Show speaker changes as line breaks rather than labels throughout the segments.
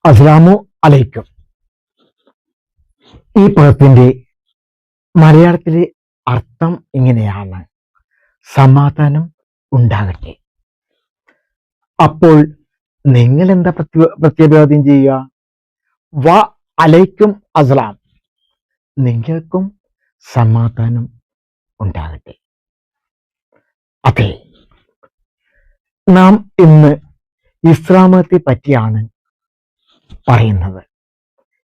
അസ്സലാമു അലൈക്കും. ഈ പദത്തിന്റെ മലയാളത്തിലെ അർത്ഥം ഇങ്ങനെയാണ്: സമാധാനം ഉണ്ടാകട്ടെ. അപ്പോൾ നിങ്ങൾ എന്താ പ്രത്യാഘാതം ചെയ്യുക? വ അലൈക്കും അസ്സലാം, നിങ്ങൾക്കും സമാധാനം ഉണ്ടാകട്ടെ. അതെ, നാം ഇന്ന് ഇസ്ലാം മതത്തെ പറ്റിയാണ് പറയുന്നത്.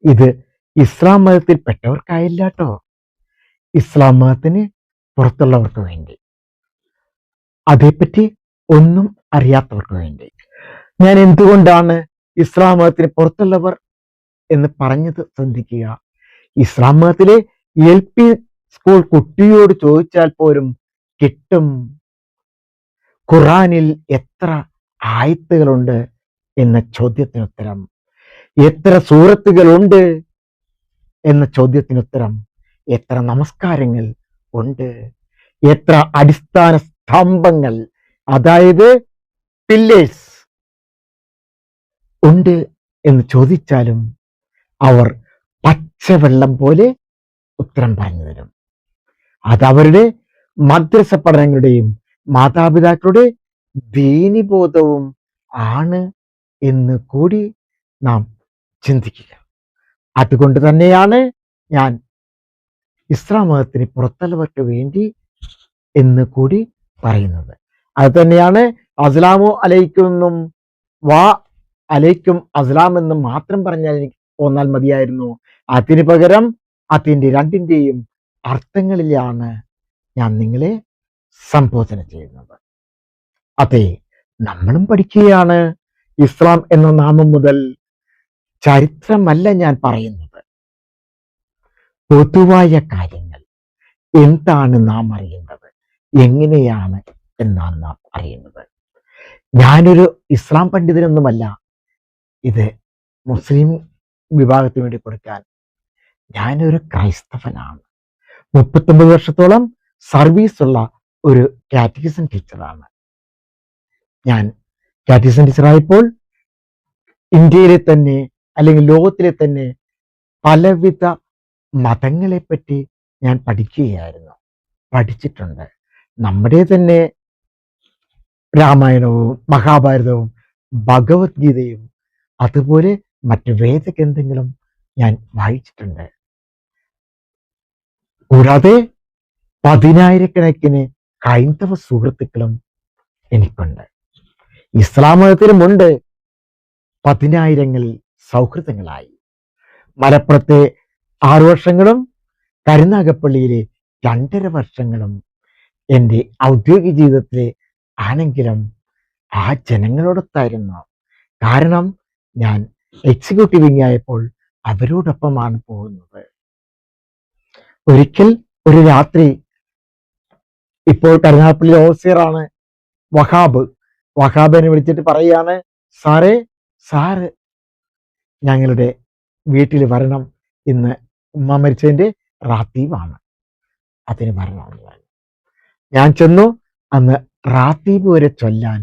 ഇത് ഇസ്ലാം മതത്തിൽപ്പെട്ടവർക്കായില്ല കേട്ടോ, ഇസ്ലാം മതത്തിന് പുറത്തുള്ളവർക്ക് വേണ്ടി, അതേപ്പറ്റി ഒന്നും അറിയാത്തവർക്ക് വേണ്ടി. ഞാൻ എന്തുകൊണ്ടാണ് ഇസ്ലാം മതത്തിന് പുറത്തുള്ളവർ എന്ന് പറഞ്ഞത് ശ്രദ്ധിക്കുക. ഇസ്ലാം മതത്തിലെ LP സ്കൂൾ കുട്ടിയോട് ചോദിച്ചാൽ പോലും കിട്ടും ഖുറാനിൽ എത്ര ആയത്തുകളുണ്ട് എന്ന ചോദ്യത്തിനുത്തരം, എത്ര സൂറത്തുകളുണ്ട് എന്ന ചോദ്യത്തിനുത്തരം, എത്ര നമസ്കാരങ്ങൾ ഉണ്ട്, എത്ര അടിസ്ഥാന സ്തംഭങ്ങൾ, അതായത് പില്ലേഴ്സ് ഉണ്ട് എന്ന് ചോദിച്ചാലും അവർ പച്ചവെള്ളം പോലെ ഉത്തരം പറഞ്ഞു തരും. അതവരുടെ മദ്രസ പഠനങ്ങളുടെയും മാതാപിതാക്കളുടെ ദീനിബോധവും ആണ് എന്ന് കൂടി നാം ചിന്തിക്കുക. അതുകൊണ്ട് തന്നെയാണ് ഞാൻ ഇസ്ലാം മതത്തിന് പുറത്തുള്ളവർക്ക് വേണ്ടി എന്ന് കൂടി പറയുന്നത്. അത് തന്നെയാണ് അസ്സലാമു അലൈക്കും എന്നും വാ അലൈക്കും അസ്സലാം എന്നും മാത്രം പറഞ്ഞാൽ എനിക്ക് പോന്നാൽ മതിയായിരുന്നു. അതിന് പകരം അതിൻ്റെ രണ്ടിൻ്റെയും അർത്ഥങ്ങളിലാണ് ഞാൻ നിങ്ങളെ സംബോധന ചെയ്യുന്നത്. അതെ, നമ്മളും പഠിക്കുകയാണ്. ഇസ്ലാം എന്ന നാമം മുതൽ ചരിത്രമല്ല ഞാൻ പറയുന്നത്, പൊതുവായ കാര്യങ്ങൾ എന്താണ് നാം അറിയേണ്ടത്, എങ്ങനെയാണ് എന്നാണ് നാം അറിയുന്നത്. ഞാനൊരു ഇസ്ലാം പണ്ഡിതനൊന്നുമല്ല, ഇത് മുസ്ലിം വിഭാഗത്തിന് വേണ്ടി കൊടുക്കാൻ. ഞാനൊരു ക്രൈസ്തവനാണ്. 39 വർഷത്തോളം സർവീസുള്ള ഒരു കാറ്റഗിസം ടീച്ചറാണ്. ഞാൻ കാറ്റഗിസം ടീച്ചറായപ്പോൾ ഇന്ത്യയിലെ തന്നെ അല്ലെങ്കിൽ ലോകത്തിലെ തന്നെ പലവിധ മതങ്ങളെപ്പറ്റി ഞാൻ പഠിച്ചിട്ടുണ്ട്. നമ്മുടെ തന്നെ രാമായണവും മഹാഭാരതവും ഭഗവത്ഗീതയും അതുപോലെ മറ്റ് വേദഗ്രന്ഥങ്ങളും ഞാൻ വായിച്ചിട്ടുണ്ട്. കൂടാതെ 10,000-കണക്കിന് ഹൈന്ദവ സുഹൃത്തുക്കളും എനിക്കുണ്ട്. ഇസ്ലാം മതത്തിലുമുണ്ട് 10,000 സൗഹൃദങ്ങളായി. മലപ്പുറത്തെ 6 വർഷങ്ങളും കരുനാഗപ്പള്ളിയിലെ 2.5 വർഷങ്ങളും എൻ്റെ ഔദ്യോഗിക ജീവിതത്തിലെ ആണെങ്കിലും ആ ജനങ്ങളോടൊത്തായിരുന്നു. കാരണം ഞാൻ എക്സിക്യൂട്ടീവ് വിങ് ആയപ്പോൾ അവരോടൊപ്പമാണ് പോകുന്നത്. ഒരിക്കൽ ഒരു രാത്രി, ഇപ്പോൾ കരുനാഗപ്പള്ളി ഓഫീസറാണ് വഹാബിനെ വിളിച്ചിട്ട് പറയാണ്, സാറ് ഞങ്ങളുടെ വീട്ടിൽ വരണം, ഇന്ന് ഉമ്മ മരിച്ചതിൻ്റെ റാത്തീബാണ്, അതിന് വരണമെന്ന് പറഞ്ഞു. ഞാൻ ചെന്നു. അന്ന് റാത്തീബ് വരെ ചൊല്ലാൻ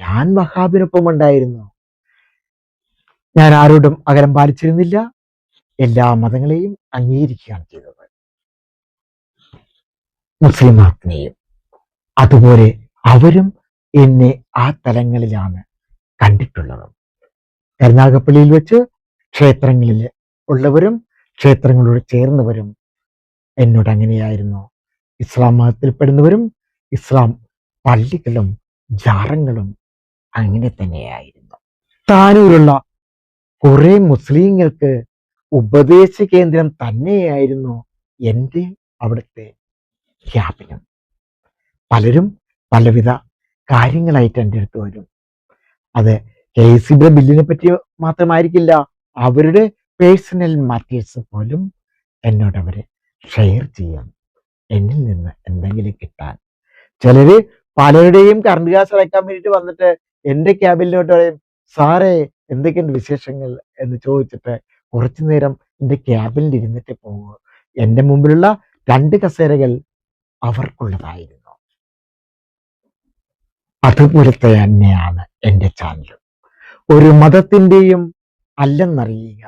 ഞാൻ വഹാബിനൊപ്പം ഉണ്ടായിരുന്നു. ഞാൻ ആരോടും അകലം പാലിച്ചിരുന്നില്ല, എല്ലാ മതങ്ങളെയും അംഗീകരിക്കുകയാണ് ചെയ്തത്, മുസ്ലിമാത്തിനെയും. അതുപോലെ അവരും എന്നെ ആ തലങ്ങളിലാണ് കണ്ടിട്ടുള്ളത്. കരുനാഗപ്പള്ളിയിൽ വെച്ച് ക്ഷേത്രങ്ങളിൽ ഉള്ളവരും ക്ഷേത്രങ്ങളോട് ചേർന്നവരും എന്നോട് അങ്ങനെയായിരുന്നു. ഇസ്ലാം മതത്തിൽപ്പെടുന്നവരും ഇസ്ലാം പള്ളികളും ജാറങ്ങളും അങ്ങനെ തന്നെയായിരുന്നു. താനൂരുള്ള കുറെ മുസ്ലിങ്ങൾക്ക് ഉപദേശ കേന്ദ്രം തന്നെയായിരുന്നു എൻ്റെ അവിടുത്തെ ക്യാബിനും. പലരും പലവിധ കാര്യങ്ങളായിട്ട് എൻ്റെ അടുത്ത് വരും. അത് KCB ബില്ലിനെ പറ്റി മാത്രമായിരിക്കില്ല, അവരുടെ പേഴ്സണൽ മാറ്റേഴ്സ് പോലും എന്നോട് അവർ ഷെയർ ചെയ്യാം, എന്നിൽ നിന്ന് എന്തെങ്കിലും കിട്ടാൻ. ചിലര് പലരുടെയും കറണ്ട് ഗ്യാസ് അടയ്ക്കാൻ വേണ്ടിയിട്ട് വന്നിട്ട് എൻ്റെ ക്യാബിനിലോട്ട് പറയും, സാറേ എന്തൊക്കെയുണ്ട് വിശേഷങ്ങൾ എന്ന് ചോദിച്ചിട്ട് കുറച്ചു നേരം എൻ്റെ ക്യാബിനിൽ ഇരുന്നിട്ട് പോകുക. എൻ്റെ മുമ്പിലുള്ള 2 കസേരകൾ അവർക്കുള്ളതായിരുന്നു. അതുപോലെ തന്നെയാണ് എൻ്റെ ചാനൽ. ഒരു മതത്തിൻ്റെയും അല്ലെന്നറിയുക.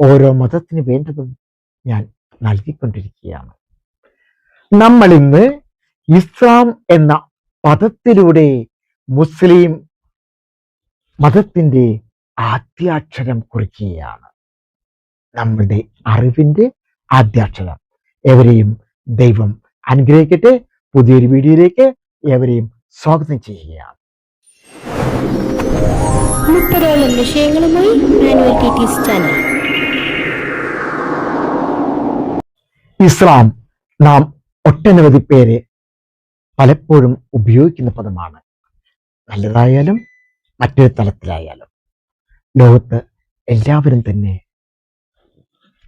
ഓരോ മതത്തിന് വേണ്ടതും ഞാൻ നൽകിക്കൊണ്ടിരിക്കുകയാണ്. നമ്മൾ ഇന്ന് ഇസ്ലാം എന്ന പദത്തിലൂടെ മുസ്ലിം മതത്തിന്റെ ആദ്യാക്ഷരം കുറിക്കുകയാണ്. നമ്മളുടെ അറിവിന്റെ ആദ്യാക്ഷരം. എവരെയും ദൈവം അനുഗ്രഹിക്കട്ടെ. പുതിയൊരു വീഡിയോയിലേക്ക് എവരെയും സ്വാഗതം ചെയ്യുകയാണ്.
വിഷയങ്ങളുമായി ചാനൽ.
ഇസ്ലാം നാം ഒട്ടനവധി പേര് പലപ്പോഴും ഉപയോഗിക്കുന്ന പദമാണ്. നല്ലതായാലും മറ്റൊരു തലത്തിലായാലും ലോകത്ത് എല്ലാവരും തന്നെ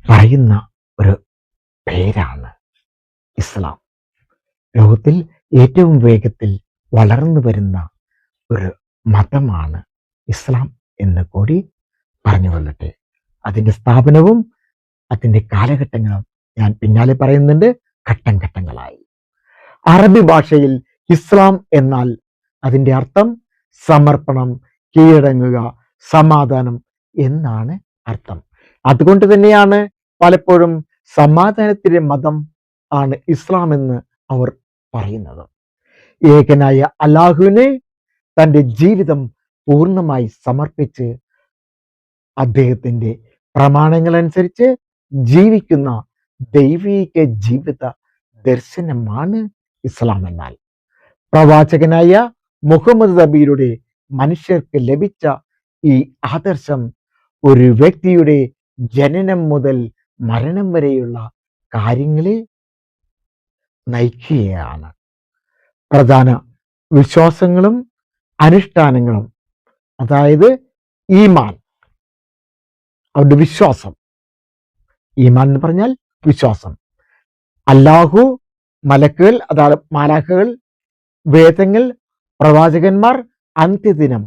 പറയുന്ന ഒരു പേരാണ് ഇസ്ലാം. ലോകത്തിൽ ഏറ്റവും വേഗത്തിൽ വളർന്നു വരുന്ന ഒരു മതമാണ് ഇസ്ലാം എന്ന് കൂടി പറഞ്ഞു കൊള്ളട്ടെ. അതിൻ്റെ സ്ഥാപനവും അതിൻ്റെ കാലഘട്ടങ്ങളും ഞാൻ പിന്നാലെ പറയുന്നുണ്ട്, ഘട്ടം ഘട്ടങ്ങളായി. അറബി ഭാഷയിൽ ഇസ്ലാം എന്നാൽ അതിൻ്റെ അർത്ഥം സമർപ്പണം, കീഴടങ്ങുക, സമാധാനം എന്നാണ് അർത്ഥം. അതുകൊണ്ട് തന്നെയാണ് പലപ്പോഴും സമാധാനത്തിന്റെ മതം ആണ് ഇസ്ലാം എന്ന് അവർ പറയുന്നത്. ഏകനായ അല്ലാഹുവിനെ തൻ്റെ ജീവിതം പൂർണ്ണമായി സമർപ്പിച്ച് അദ്ദേഹത്തിന്റെ പ്രമാണങ്ങളനുസരിച്ച് ജീവിക്കുന്ന ദൈവിക ജീവിത ദർശനമാണ് ഇസ്ലാം. എന്നാൽ പ്രവാചകനായ മുഹമ്മദ് നബിയുടെ മനുഷ്യർക്ക് ലഭിച്ച ഈ ആദർശം ഒരു വ്യക്തിയുടെ ജനനം മുതൽ മരണം വരെയുള്ള കാര്യങ്ങളെ നയിക്കുകയാണ്. പ്രധാന വിശ്വാസങ്ങളും അനുഷ്ഠാനങ്ങളും, അതായത് ഈമാൻ, അവരുടെ വിശ്വാസം. ഈമാൻ എന്ന് പറഞ്ഞാൽ വിശ്വാസം. അല്ലാഹു, മലക്കുകൾ, അതായത് മാലാഖകൾ, വേദങ്ങൾ, പ്രവാചകന്മാർ, അന്ത്യദിനം,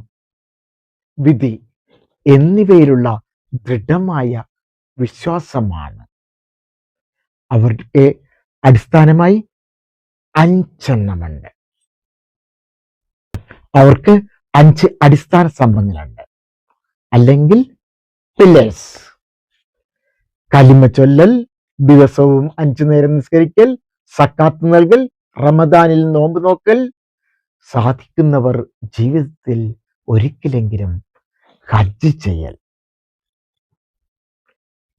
വിധി എന്നിവയിലുള്ള ദൃഢമായ വിശ്വാസമാണ്. അവർക്ക് അടിസ്ഥാനമായി 5 എണ്ണമുണ്ട്. അവർക്ക് 5 അടിസ്ഥാന സംഭവങ്ങളുണ്ട്, അല്ലെങ്കിൽ പില്ലേഴ്സ്. കലിമ ചൊല്ലൽ, ദിവസവും 5 നേരം നിസ്കരിക്കൽ, സക്കാത്ത് നൽകൽ, റമദാനിൽ നോമ്പ് നോക്കൽ, സാധിക്കുന്നവർ ജീവിതത്തിൽ ഒരിക്കലെങ്കിലും ഹജ്ജ് ചെയ്യൽ.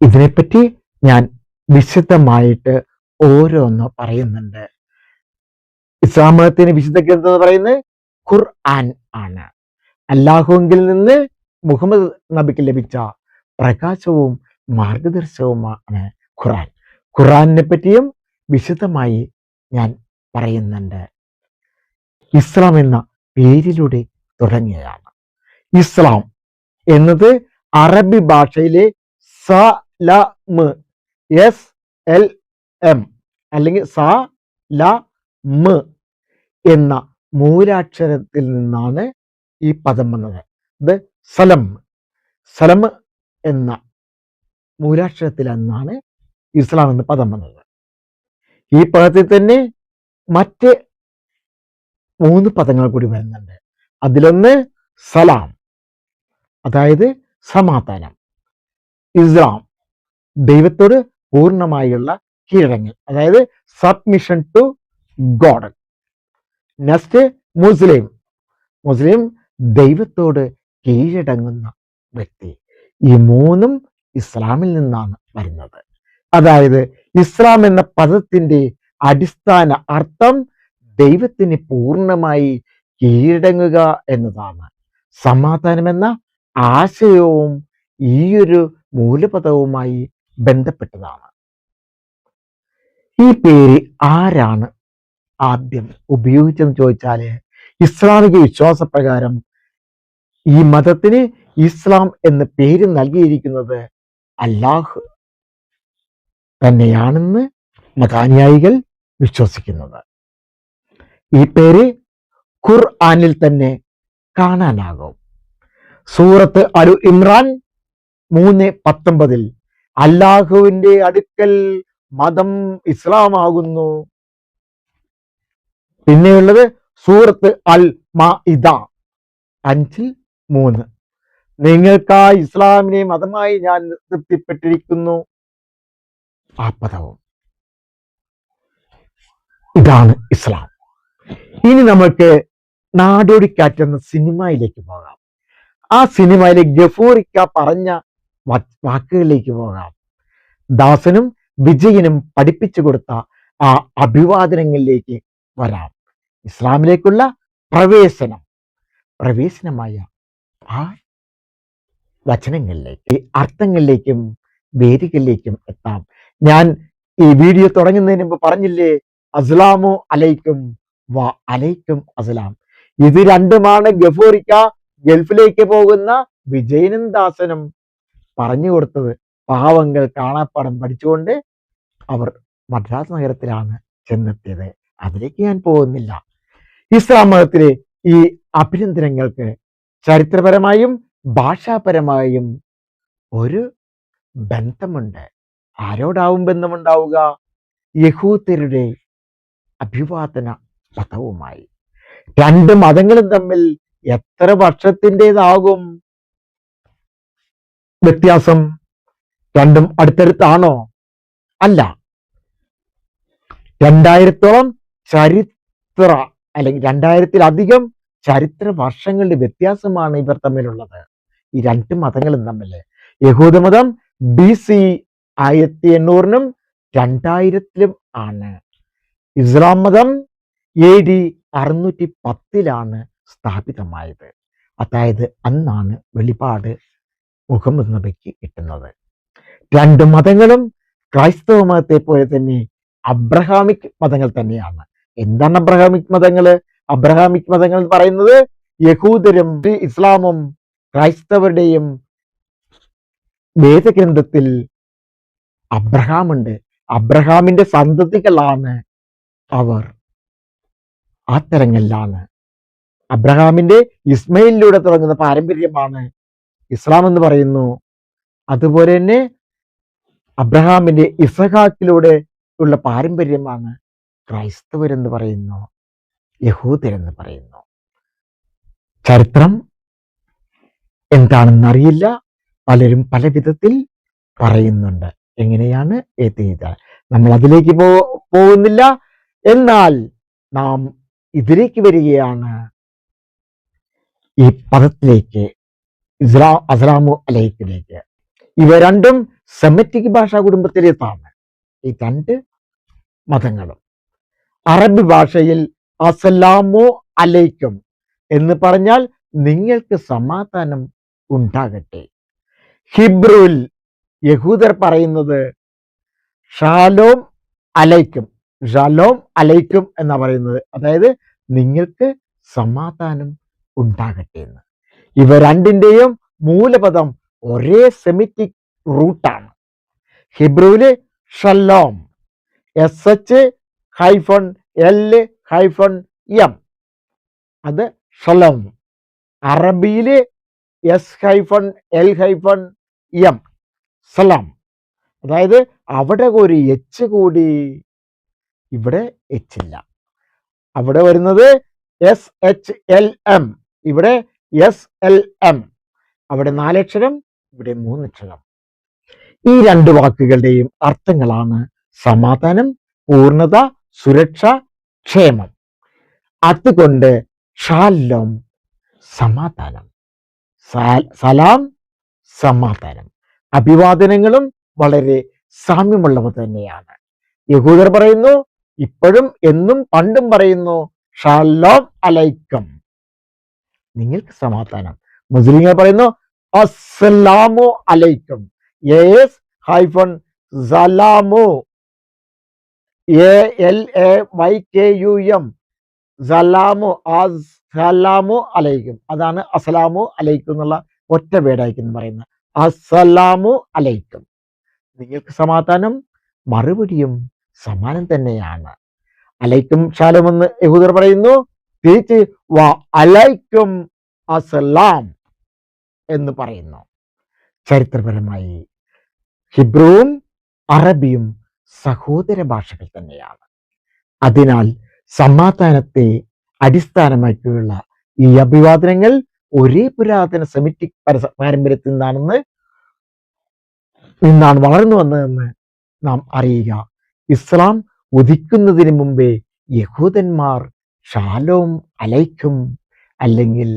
ഇതിനെപ്പറ്റി ഞാൻ വിശദമായിട്ട് ഓരോന്ന് പറയുന്നുണ്ട്. ഇസ്ലാം മതത്തിന് വിശുദ്ധ ഗ്രന്ഥം എന്ന് പറയുന്നത് ഖുർആൻ ആണ്. അല്ലാഹുവിൽ നിന്ന് മുഹമ്മദ് നബിക്ക് ലഭിച്ച പ്രകാശവും മാർഗദർശനവുമാണ് ഖുർആൻ. ഖുർആനിനെ പറ്റിയും വിശദമായി ഞാൻ പറയുന്നുണ്ട്. ഇസ്ലാം എന്ന പേരിലൂടെ തുടങ്ങിയതാണ്. ഇസ്ലാം എന്നത് അറബി ഭാഷയിലെ സലം, SLM അല്ലെങ്കിൽ സലം എന്ന മൂലാക്ഷരത്തിൽ നിന്നാണ് ഈ പദം വന്നത്. ഇത് സലം എന്ന മൂലാക്ഷരത്തിൽ നിന്നാണ് ഇസ്ലാം എന്ന പദം വന്നത്. ഈ പദത്തിൽ തന്നെ മറ്റ് 3 പദങ്ങൾ കൂടി വരുന്നുണ്ട്. അതിലൊന്ന് സലാം, അതായത് സമാധാനം. ഇസ്ലാം, ദൈവത്തോട് പൂർണ്ണമായുള്ള കീഴടങ്ങൽ, അതായത് സബ്മിഷൻ ടു ഗോഡ്. നെക്സ്റ്റ് മുസ്ലിം, ദൈവത്തോട് കീഴടങ്ങുന്ന വ്യക്തി. ഈ 3ഉം ഇസ്ലാമിൽ നിന്നാണ് വരുന്നത്. അതായത് ഇസ്ലാം എന്ന പദത്തിന്റെ അടിസ്ഥാന അർത്ഥം ദൈവത്തിന് പൂർണ്ണമായി കീഴടങ്ങുക എന്നതാണ്. സമാധാനം എന്ന ആശയവും ഈയൊരു മൂലപദവുമായി ബന്ധപ്പെട്ടതാണ്. ഈ പേര് ആരാണ് ആദ്യം ഉപയോഗിച്ചെന്ന് ചോദിച്ചാല്, ഇസ്ലാമിക വിശ്വാസപ്രകാരം ഈ മതത്തിന് ഇസ്ലാം എന്ന പേര് നൽകിയിരിക്കുന്നത് അല്ലാഹു തന്നെയാണെന്ന് മതാനുയായികൾ വിശ്വസിക്കുന്നത്. ഈ പേര് ഖുർആനിൽ തന്നെ കാണാനാകും. സൂറത്ത് അൽ ഇമ്രാൻ 3:19 അല്ലാഹുവിന്റെ അടുക്കൽ മതം ഇസ്ലാമാകുന്നു. പിന്നെയുള്ളത് സൂറത്ത് അൽ മാഇദ 5:3 നിങ്ങൾക്ക് ഇസ്ലാമിനെ മതമായി ഞാൻ തൃപ്തിപ്പെട്ടിരിക്കുന്നു. ആ പദവും ഇതാണ് ഇസ്ലാം. ഇനി നമുക്ക് നാടോടിക്കാറ്റ് എന്ന സിനിമയിലേക്ക് പോകാം. ആ സിനിമയിലെ ഗഫൂറിക്ക പറഞ്ഞ വാക്കുകളിലേക്ക് പോകാം. ദാസനും വിജയനും പഠിപ്പിച്ചു കൊടുത്ത ആ അഭിവാദനങ്ങളിലേക്ക് വരാം. ഇസ്ലാമിലേക്കുള്ള പ്രവേശനമായ ആ വചനങ്ങളിലേക്ക്, അർത്ഥങ്ങളിലേക്കും വേദികളിലേക്കും എത്താം. ഞാൻ ഈ വീഡിയോ തുടങ്ങുന്നതിന് മുമ്പ് പറഞ്ഞില്ലേ, അസ്സലാമു അലൈക്കും വ അലൈക്കും അസ്സലാം. ഇത് രണ്ടുമാണ് ഗഫൂറിക്ക ഗൾഫിലേക്ക് പോകുന്ന വിജയനും ദാസനും പറഞ്ഞു കൊടുത്തത്. പാവങ്ങൾ കാണാപ്പാടം പഠിച്ചുകൊണ്ട് അവർ മദ്രാസ് നഗരത്തിലാണ് ചെന്നെത്തിയത്. അതിലേക്ക് ഞാൻ പോകുന്നില്ല. ഇസ്ലാം മതത്തിലെ ഈ അഭിനന്ദനങ്ങൾക്ക് ചരിത്രപരമായും ഭാഷാപരമായും ഒരു ബന്ധമുണ്ട്. ആരോടാവും ബന്ധമുണ്ടാവുക? യഹൂദരുടെ അഭിവാദന പദവുമായി. രണ്ട് മതങ്ങളും തമ്മിൽ എത്ര വർഷത്തിൻ്റെതാകും വ്യത്യാസം? രണ്ടും അടുത്തടുത്താണോ? അല്ല. 2000-ഓളം ചരിത്ര അല്ലെങ്കിൽ 2000-ലധികം ചരിത്ര വർഷങ്ങളുടെ വ്യത്യാസമാണ് ഇവർ തമ്മിലുള്ളത്, ഈ രണ്ട് മതങ്ങളും തമ്മിൽ. യഹൂദമതം BC 1800-നും 2000-ലും ആണ്. ഇസ്ലാം മതം AD 610-ലാണ് സ്ഥാപിതമായത്. അതായത് അന്നാണ് വെളിപാട് മുഹമ്മദ് നബിക്ക് കിട്ടുന്നത്. രണ്ട് മതങ്ങളും ക്രൈസ്തവ മതത്തെ പോലെ തന്നെ അബ്രഹാമിക് മതങ്ങൾ തന്നെയാണ്. എന്താണ് അബ്രഹാമിക് മതങ്ങൾ? അബ്രഹാമിക് മതങ്ങൾ എന്ന് പറയുന്നത് യഹൂദരും ഇസ്ലാമും ക്രൈസ്തവരുടെയും വേദഗ്രന്ഥത്തിൽ അബ്രഹാമുണ്ട്. അബ്രഹാമിന്റെ സന്തതികളാണ് അവർ. ആ തരങ്ങളിലാണ് അബ്രഹാമിന്റെ ഇസ്മയിലിലൂടെ തുടങ്ങുന്ന പാരമ്പര്യമാണ് ഇസ്ലാം എന്ന് പറയുന്നു. അതുപോലെ തന്നെ അബ്രഹാമിന്റെ ഇസഹാക്കിലൂടെ ഉള്ള പാരമ്പര്യമാണ് ക്രൈസ്തവരെന്ന് പറയുന്നു, യഹൂദരെന്ന് പറയുന്നു. ചരിത്രം എന്താണെന്നറിയില്ല, പലരും പല വിധത്തിൽ പറയുന്നുണ്ട്. എങ്ങനെയാണ് നമ്മൾ അതിലേക്ക് പോകുന്നില്ല. എന്നാൽ നാം ഇതിലേക്ക് വരികയാണ്, ഈ പദത്തിലേക്ക്, അസ്സലാമു അലൈക്കിലേക്ക്. ഇവ രണ്ടും സെമിറ്റിക് ഭാഷാ കുടുംബത്തിലേതാണ്. ഈ രണ്ട് മതങ്ങളും അറബി ഭാഷയിൽ അസ്സലാമു അലൈക്കും എന്ന് പറഞ്ഞാൽ നിങ്ങൾക്ക് സമാധാനം ഉണ്ടാകട്ടെ. ഹിബ്രുവിൽ യഹൂദർ പറയുന്നത് ഷാലോം അലൈക്കും, ഷാലോം അലൈക്കും എന്നാ പറയുന്നത്. അതായത് നിങ്ങൾക്ക് സമാധാനം ഉണ്ടാകട്ടെ എന്ന്. ഇവ രണ്ടിൻ്റെയും മൂലപദം ഒരേ സെമിറ്റിക് റൂട്ടാണ്. ഹിബ്രുവില് ഷല്ലോം, SH-L-M, അത് ഷലോം. അറബിയില് S-L-M, സലാം. അതായത് അവിടെ ഒരു എച്ച് കൂടി, ഇവിടെ എച്ച് ഇല്ല. അവിടെ വരുന്നത് SHLM, ഇവിടെ SLM. അവിടെ 4 അക്ഷരം, ഇവിടെ 3 അക്ഷരം. ഈ രണ്ട് വാക്കുകളുടെയും അർത്ഥങ്ങളാണ് സമാധാനം, പൂർണ്ണത, സുരക്ഷ, ക്ഷേമം. അതുകൊണ്ട് ഷാലോം സമാധാനം, സലാം സമാധാനം. അഭിവാദനങ്ങളും വളരെ സാമ്യമുള്ളവ തന്നെയാണ്. യഹൂദർ പറയുന്നു, ഇപ്പോഴും എന്നും പണ്ടും പറയുന്നു ഷാലോം അലൈക്കും, നിങ്ങൾക്ക് സമാധാനം. മുസ്ലിങ്ങൾ പറയുന്നു അസ്സലാമു അലൈക്കും, സലാമു, ALAYKUM, സലാമു, അസ്സലാമു അലൈക്കും. അതാണ് അസ്സലാമു അലൈക്കും എന്നുള്ള ഒറ്റ വേർഡായിരിക്കും പറയുന്നത്. അസ്സലാമു അലൈക്കും, നിങ്ങൾക്ക് സമാധാനം. മറുപടിയും സമാനം തന്നെയാണ്. അലൈക്കും ഷാലോം എന്ന് യഹൂദർ പറയുന്നു, തിരിച്ച് വ അലൈക്കും അസ്സലാം എന്ന് പറയുന്നു. ചരിത്രപരമായി ഹിബ്രുവും അറബിയും സഹോദര ഭാഷകൾ തന്നെയാണ്. അതിനാൽ സമാധാനത്തെ അടിസ്ഥാനമാക്കിയുള്ള ഈ അഭിവാദനങ്ങൾ ഒരേ പുരാതന സെമിറ്റിക് പാരമ്പര്യത്തിൽ നിന്നാണ് വളർന്നു വന്നതെന്ന് നാം അറിയുക. ഇസ്ലാം ഉദിക്കുന്നതിന് മുമ്പേ യഹൂദന്മാർ ഷാലോം അലൈക്കും അല്ലെങ്കിൽ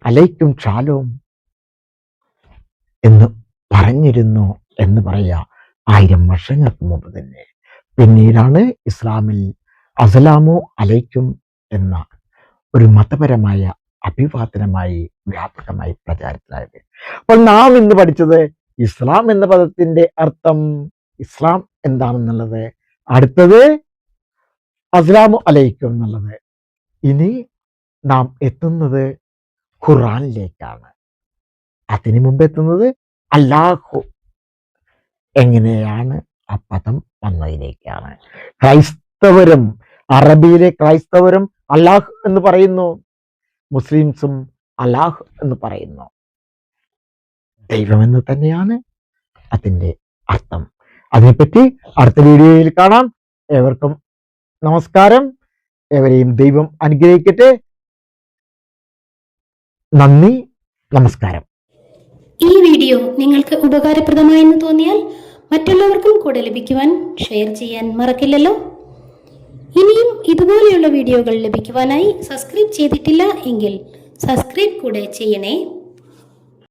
അലൈക്കും ഷാലോം എന്ന് പറഞ്ഞിരുന്നു എന്ന് പറയാ 1000 വർഷങ്ങൾക്ക് മുമ്പ് തന്നെ. പിന്നീടാണ് ഇസ്ലാമിൽ അസ്സലാമു അലൈക്കും എന്ന ഒരു മതപരമായ അഭിവാദനമായി വ്യാപകമായി പ്രചാരത്തിലായത്. അപ്പോൾ നാം ഇന്ന് പഠിച്ചത് ഇസ്ലാം എന്ന പദത്തിന്റെ അർത്ഥം, ഇസ്ലാം എന്താണെന്നുള്ളത്. അടുത്തത് അസ്സലാമു അലൈക്കും എന്നുള്ളത്. ഇനി നാം എത്തുന്നത് ഖുർആനിലേക്കാണ്. അതിനു മുമ്പ് എത്തുന്നത് അല്ലാഹു എങ്ങനെയാണ് ആ പദം വന്നതിലേക്കാണ്. ക്രൈസ്തവരും, അറബിയിലെ ക്രൈസ്തവരും അല്ലാഹ് എന്ന് പറയുന്നു, മുസ്ലിംസും അല്ലാഹ് എന്ന് പറയുന്നു. ദൈവമെന്ന് തന്നെയാണ് അതിൻ്റെ അർത്ഥം. അതിനെപ്പറ്റി അടുത്ത വീഡിയോയിൽ കാണാം. ഏവർക്കും നമസ്കാരം. ഏവരെയും ദൈവം അനുഗ്രഹിക്കട്ടെ. നന്ദി, നമസ്കാരം.
ഈ വീഡിയോ നിങ്ങൾക്ക് ഉപകാരപ്രദമായെന്ന് തോന്നിയാൽ മറ്റുള്ളവർക്കും കൂടെ ലഭിക്കുവാൻ ഷെയർ ചെയ്യാൻ മറക്കില്ലല്ലോ. ഇനിയും ഇതുപോലെയുള്ള വീഡിയോകൾ ലഭിക്കുവാനായി സബ്സ്ക്രൈബ് ചെയ്തിട്ടില്ല എങ്കിൽ സബ്സ്ക്രൈബ് കൂടെ ചെയ്യണേ.